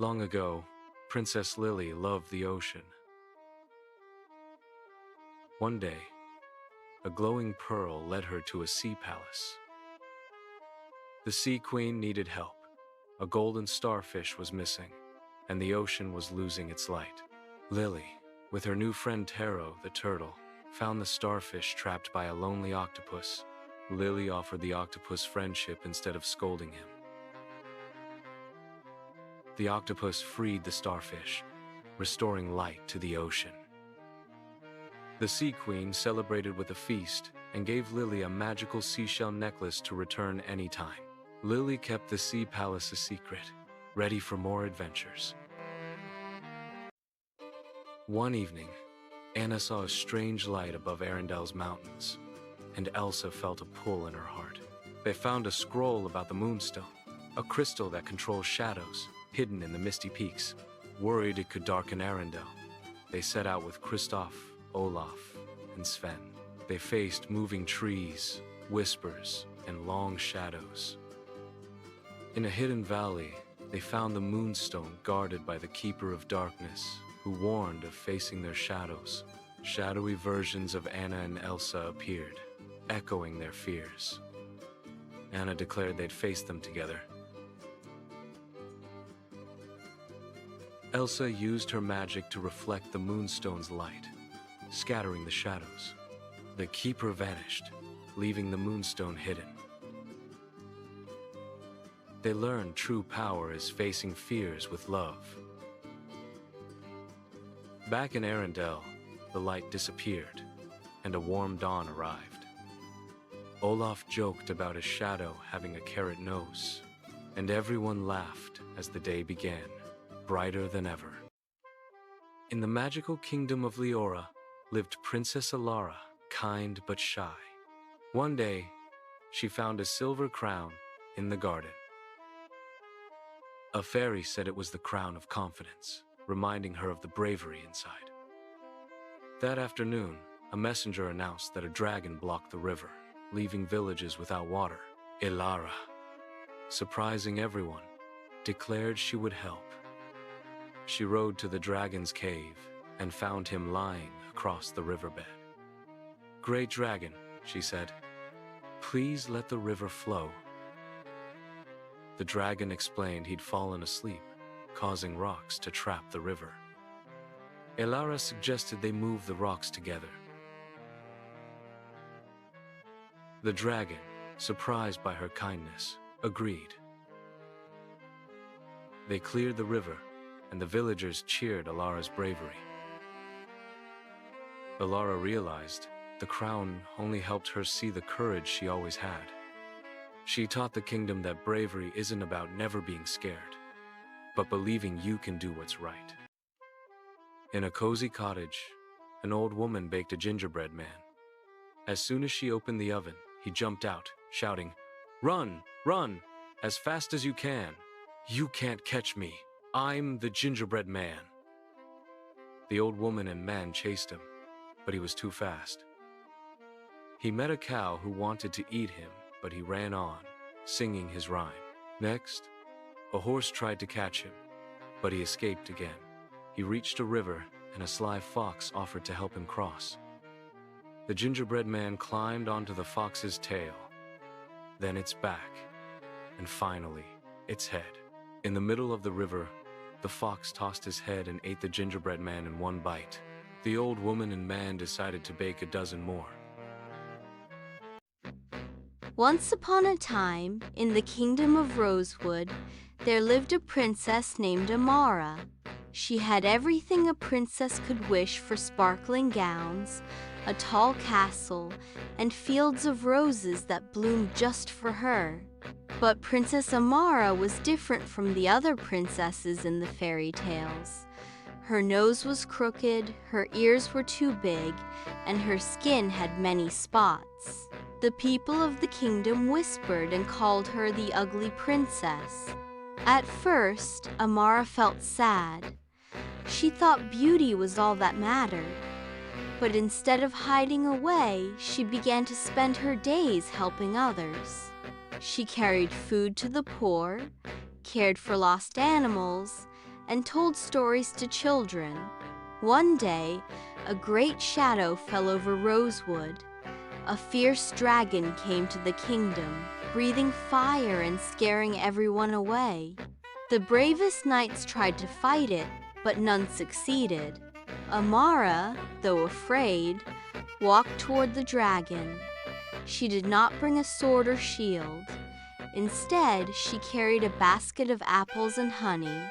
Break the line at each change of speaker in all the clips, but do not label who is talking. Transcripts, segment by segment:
Long ago, Princess Lily loved the ocean. One day, a glowing pearl led her to a sea palace. The Sea Queen needed help. A golden starfish was missing, and the ocean was losing its light. Lily, with her new friend Taro, the turtle, found the starfish trapped by a lonely octopus. Lily offered the octopus friendship instead of scolding him. The octopus freed the starfish, restoring light to the ocean. The Sea Queen celebrated with a feast and gave Lily a magical seashell necklace to return anytime. Lily kept the sea palace a secret, ready for more adventures. One evening, Anna saw a strange light above Arendelle's mountains, and Elsa felt a pull in her heart. They found a scroll about the Moonstone, a crystal that controls shadows, hidden in the misty peaks. Worried it could darken Arendelle, they set out with Kristoff, Olaf, and Sven. They faced moving trees, whispers, and long shadows. In a hidden valley, they found the Moonstone guarded by the Keeper of Darkness, who warned of facing their shadows. Shadowy versions of Anna and Elsa appeared, echoing their fears. Anna declared they'd face them together. Elsa used her magic to reflect the Moonstone's light, scattering the shadows. The Keeper vanished, leaving the Moonstone hidden. They learned true power is facing fears with love. Back in Arendelle, the light disappeared, and a warm dawn arrived. Olaf joked about his shadow having a carrot nose, and everyone laughed as the day began, brighter than ever. In the magical kingdom of Leora lived Princess Alara, kind but shy. One day, she found a silver crown in the garden. A fairy said it was the crown of confidence, reminding her of the bravery inside. That afternoon, a messenger announced that a dragon blocked the river, leaving villages without water. Alara, surprising everyone, declared she would help. She rode to the dragon's cave and found him lying across the riverbed. "Great dragon," she said, "please let the river flow." The dragon explained he'd fallen asleep, causing rocks to trap the river. Alara suggested they move the rocks together. The dragon, surprised by her kindness, agreed. They cleared the river, and the villagers cheered Alara's bravery. Alara realized the crown only helped her see the courage she always had. She taught the kingdom that bravery isn't about never being scared, but believing you can do what's right. In a cozy cottage, an old woman baked a gingerbread man. As soon as she opened the oven, he jumped out, shouting, "Run, run, as fast as you can. You can't catch me. I'm the gingerbread man." The old woman and man chased him, but he was too fast. He met a cow who wanted to eat him, but he ran on, singing his rhyme. Next, a horse tried to catch him, but he escaped again. He reached a river, and a sly fox offered to help him cross. The gingerbread man climbed onto the fox's tail, then its back, and finally, its head. In the middle of the river, the fox tossed his head and ate the gingerbread man in one bite. The old woman and man decided to bake a dozen more.
Once upon a time, in the kingdom of Rosewood, there lived a princess named Amara. She had everything a princess could wish for: sparkling gowns, a tall castle, and fields of roses that bloomed just for her. But Princess Amara was different from the other princesses in the fairy tales. Her nose was crooked, her ears were too big, and her skin had many spots. The people of the kingdom whispered and called her the ugly princess. At first, Amara felt sad. She thought beauty was all that mattered. But instead of hiding away, she began to spend her days helping others. She carried food to the poor, cared for lost animals, and told stories to children. One day, a great shadow fell over Rosewood. A fierce dragon came to the kingdom, breathing fire and scaring everyone away. The bravest knights tried to fight it, but none succeeded. Amara, though afraid, walked toward the dragon. She did not bring a sword or shield. Instead, she carried a basket of apples and honey.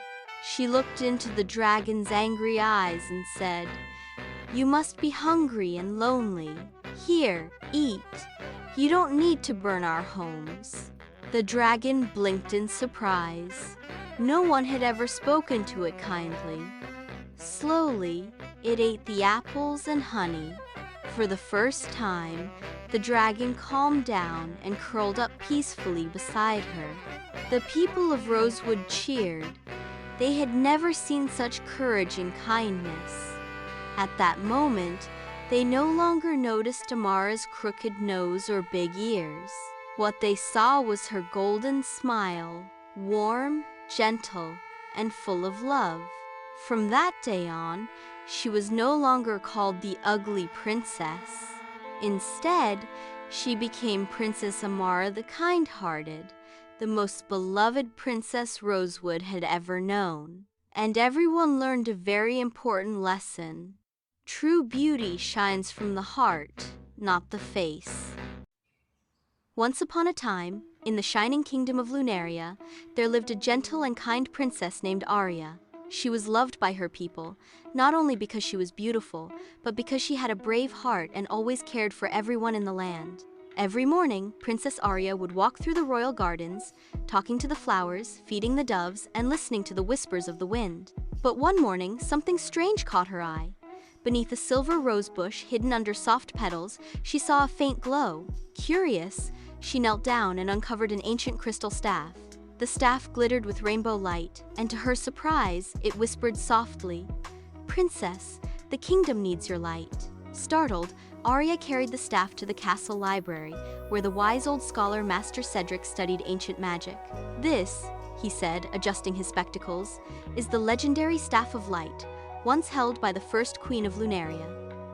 She looked into the dragon's angry eyes and said, "You must be hungry and lonely. Here, eat. You don't need to burn our homes." The dragon blinked in surprise. No one had ever spoken to it kindly. Slowly, it ate the apples and honey. For the first time, the dragon calmed down and curled up peacefully beside her. The people of Rosewood cheered. They had never seen such courage and kindness. At that moment, they no longer noticed Amara's crooked nose or big ears. What they saw was her golden smile, warm, gentle, and full of love. From that day on, she was no longer called the ugly princess. Instead, she became Princess Amara the kind-hearted, the most beloved Princess Rosewood had ever known. And everyone learned a very important lesson. True beauty shines from the heart, not the face. Once upon a time, in the shining kingdom of Lunaria, there lived a gentle and kind princess named Arya. She was loved by her people, not only because she was beautiful, but because she had a brave heart and always cared for everyone in the land. Every morning, Princess Arya would walk through the royal gardens, talking to the flowers, feeding the doves, and listening to the whispers of the wind. But one morning, something strange caught her eye. Beneath a silver rosebush hidden under soft petals, she saw a faint glow. Curious, she knelt down and uncovered an ancient crystal staff. The staff glittered with rainbow light, and to her surprise, it whispered softly, "Princess, the kingdom needs your light." Startled, Arya carried the staff to the castle library, where the wise old scholar Master Cedric studied ancient magic. "This," he said, adjusting his spectacles, "is the legendary Staff of Light, once held by the first queen of Lunaria.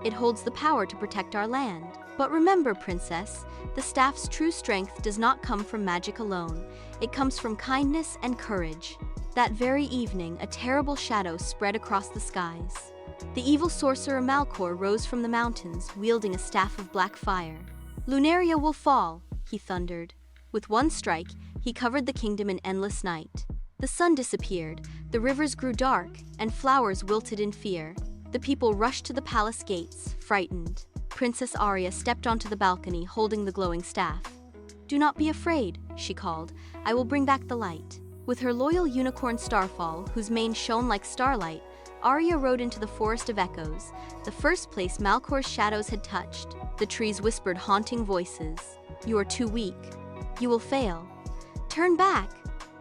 It holds the power to protect our land. But remember, Princess, the staff's true strength does not come from magic alone. It comes from kindness and courage." That very evening, a terrible shadow spread across the skies. The evil sorcerer Malcor rose from the mountains, wielding a staff of black fire. "Lunaria will fall," he thundered. With one strike, he covered the kingdom in endless night. The sun disappeared, the rivers grew dark, and flowers wilted in fear. The people rushed to the palace gates, frightened. Princess Arya stepped onto the balcony, holding the glowing staff. "Do not be afraid," she called. "I will bring back the light." With her loyal unicorn Starfall, whose mane shone like starlight, Arya rode into the Forest of Echoes, the first place Malcor's shadows had touched. The trees whispered haunting voices. "You are too weak. You will fail. Turn back."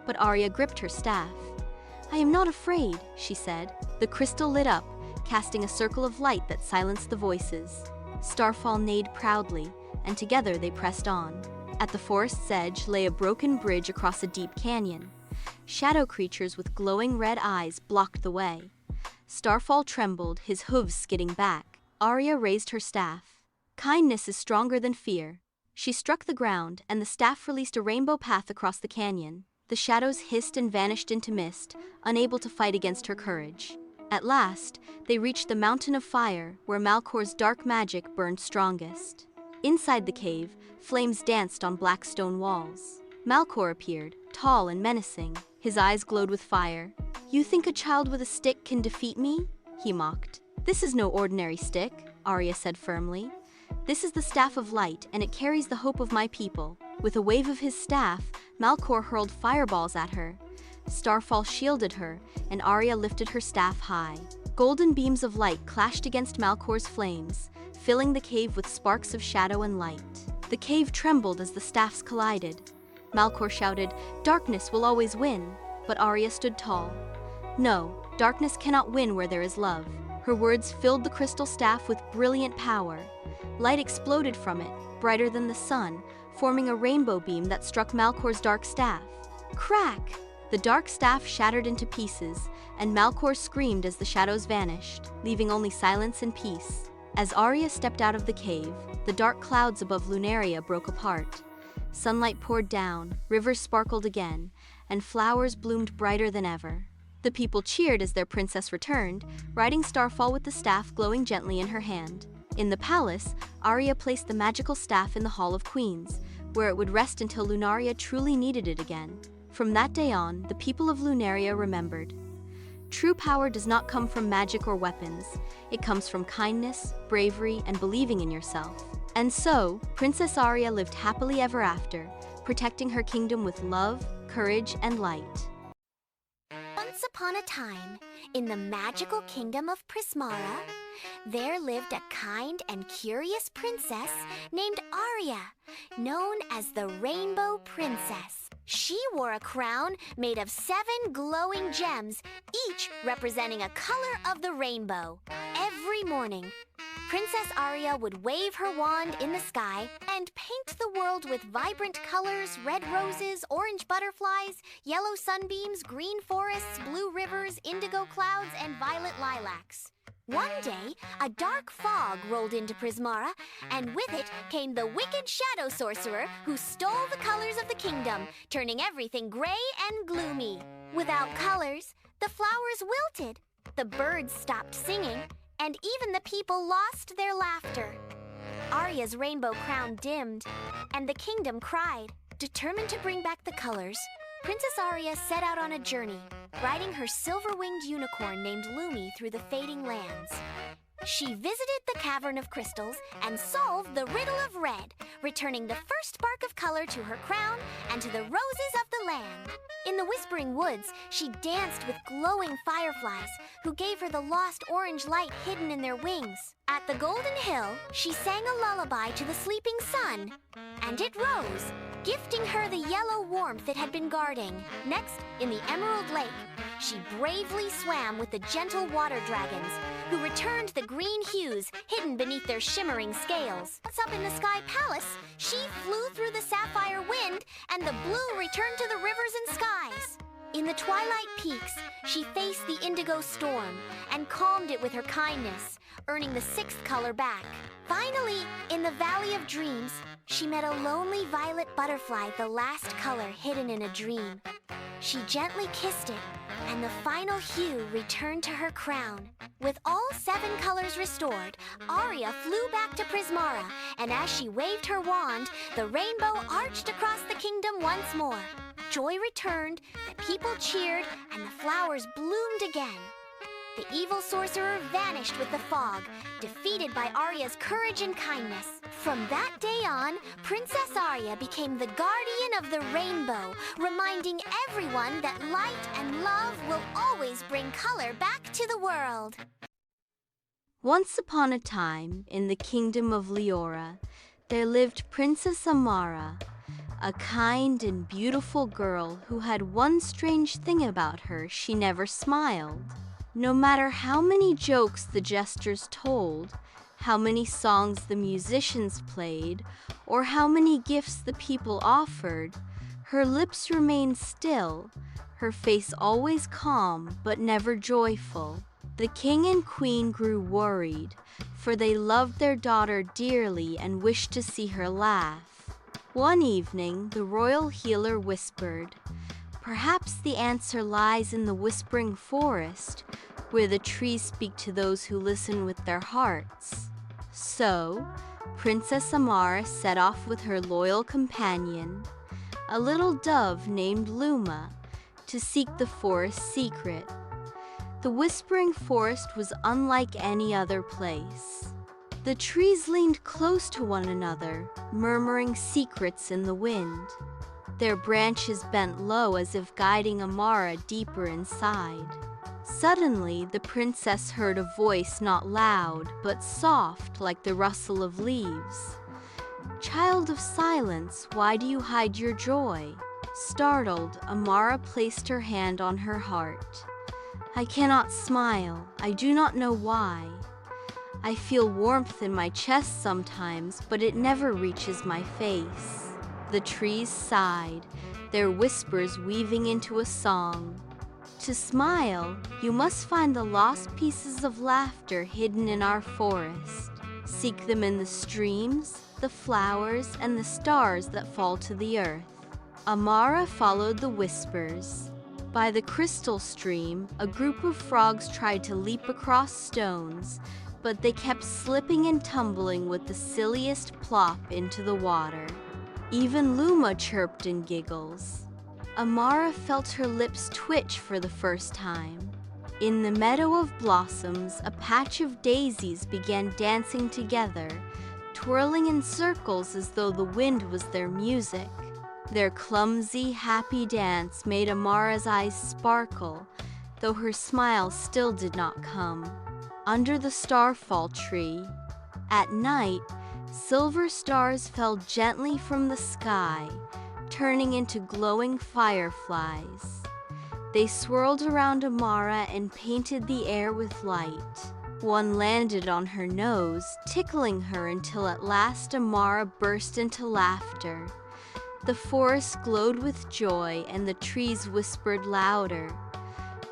But Arya gripped her staff. "I am not afraid," she said. The crystal lit up, casting a circle of light that silenced the voices. Starfall neighed proudly, and together they pressed on. At the forest's edge lay a broken bridge across a deep canyon. Shadow creatures with glowing red eyes blocked the way. Starfall trembled, his hooves skidding back. Arya raised her staff. Kindness is stronger than fear. She struck the ground, and the staff released a rainbow path across the canyon. The shadows hissed and vanished into mist, unable to fight against her courage. At last, they reached the Mountain of Fire, where Malcor's dark magic burned strongest. Inside the cave, flames danced on black stone walls. Malcor appeared, tall and menacing. His eyes glowed with fire. "You think a child with a stick can defeat me?" he mocked. "This is no ordinary stick," Arya said firmly. "This is the Staff of Light, and it carries the hope of my people." With a wave of his staff, Malcor hurled fireballs at her. Starfall shielded her, and Arya lifted her staff high. Golden beams of light clashed against Malcor's flames, filling the cave with sparks of shadow and light. The cave trembled as the staffs collided. Malcor shouted, "Darkness will always win," but Arya stood tall. "No, darkness cannot win where there is love." Her words filled the crystal staff with brilliant power. Light exploded from it, brighter than the sun, forming a rainbow beam that struck Malcor's dark staff. Crack! The dark staff shattered into pieces, and Malcor screamed as the shadows vanished, leaving only silence and peace. As Arya stepped out of the cave, the dark clouds above Lunaria broke apart. Sunlight poured down, rivers sparkled again, and flowers bloomed brighter than ever. The people cheered as their princess returned, riding Starfall with the staff glowing gently in her hand. In the palace, Arya placed the magical staff in the Hall of Queens, where it would rest until Lunaria truly needed it again. From that day on, the people of Lunaria remembered. True power does not come from magic or weapons. It comes from kindness, bravery, and believing in yourself. And so, Princess Arya lived happily ever after, protecting her kingdom with love, courage, and light.
Once upon a time, in the magical kingdom of Prismara, there lived a kind and curious princess named Arya, known as the Rainbow Princess. She wore a crown made of 7 glowing gems, each representing a color of the rainbow. Every morning, Princess Arya would wave her wand in the sky and paint the world with vibrant colors: red roses, orange butterflies, yellow sunbeams, green forests, blue rivers, indigo clouds, and violet lilacs. One day, a dark fog rolled into Prismara, and with it came the wicked shadow sorcerer who stole the colors of the kingdom, turning everything gray and gloomy. Without colors, the flowers wilted, the birds stopped singing, and even the people lost their laughter. Arya's rainbow crown dimmed, and the kingdom cried. Determined to bring back the colors, Princess Arya set out on a journey, riding her silver-winged unicorn named Lumi through the fading lands. She visited the Cavern of Crystals and solved the riddle of red, returning the first spark of color to her crown and to the roses of the land. In the Whispering Woods, she danced with glowing fireflies, who gave her the lost orange light hidden in their wings. At the Golden Hill, she sang a lullaby to the sleeping sun, and it rose, gifting her the yellow warmth it had been guarding. Next, in the Emerald Lake, she bravely swam with the gentle water dragons, who returned the green hues hidden beneath their shimmering scales. Once up in the Sky Palace, she flew through the sapphire wind, and the blue returned to the rivers and skies. In the Twilight Peaks, she faced the indigo storm and calmed it with her kindness, earning the 6th color back. Finally, in the Valley of Dreams, she met a lonely violet butterfly, the last color hidden in a dream. She gently kissed it, and the final hue returned to her crown. With all 7 colors restored, Arya flew back to Prismara, and as she waved her wand, the rainbow arched across the kingdom once more. Joy returned, the people cheered, and the flowers bloomed again. The evil sorcerer vanished with the fog, defeated by Arya's courage and kindness. From that day on, Princess Arya became the guardian of the rainbow, reminding everyone that light and love will always bring color back to the world.
Once upon a time, in the kingdom of Leora, there lived Princess Amara, a kind and beautiful girl who had one strange thing about her: she never smiled. No matter how many jokes the jesters told, how many songs the musicians played, or how many gifts the people offered, her lips remained still, her face always calm but never joyful. The king and queen grew worried, for they loved their daughter dearly and wished to see her laugh. One evening, the royal healer whispered, "Perhaps the answer lies in the Whispering Forest, where the trees speak to those who listen with their hearts." So, Princess Amara set off with her loyal companion, a little dove named Luma, to seek the forest's secret. The Whispering Forest was unlike any other place. The trees leaned close to one another, murmuring secrets in the wind. Their branches bent low as if guiding Amara deeper inside. Suddenly, the princess heard a voice not loud, but soft like the rustle of leaves. "Child of silence, why do you hide your joy?" Startled, Amara placed her hand on her heart. "I cannot smile. I do not know why. I feel warmth in my chest sometimes, but it never reaches my face." The trees sighed, their whispers weaving into a song. To smile, you must find the lost pieces of laughter hidden in our forest. Seek them in the streams, the flowers, and the stars that fall to the earth. Amara followed the whispers. By the crystal stream, a group of frogs tried to leap across stones, but they kept slipping and tumbling with the silliest plop into the water. Even Luma chirped in giggles. Amara felt her lips twitch for the first time. In the meadow of blossoms, a patch of daisies began dancing together, twirling in circles as though the wind was their music. Their clumsy, happy dance made Amara's eyes sparkle, though her smile still did not come. Under the starfall tree, at night, silver stars fell gently from the sky, turning into glowing fireflies. They swirled around Amara and painted the air with light. One landed on her nose, tickling her until at last Amara burst into laughter. The forest glowed with joy and the trees whispered louder.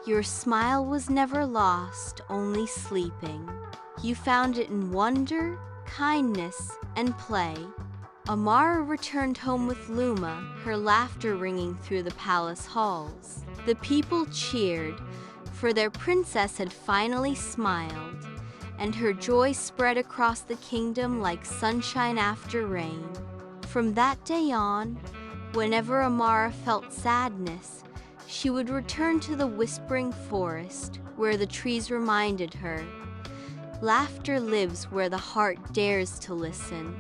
Your smile was never lost, only sleeping. You found it in wonder, kindness, and play. Amara returned home with Luma, her laughter ringing through the palace halls. The people cheered, for their princess had finally smiled, and her joy spread across the kingdom like sunshine after rain. From that day on, whenever Amara felt sadness, she would return to the whispering forest, where the trees reminded her, laughter lives where the heart dares to listen.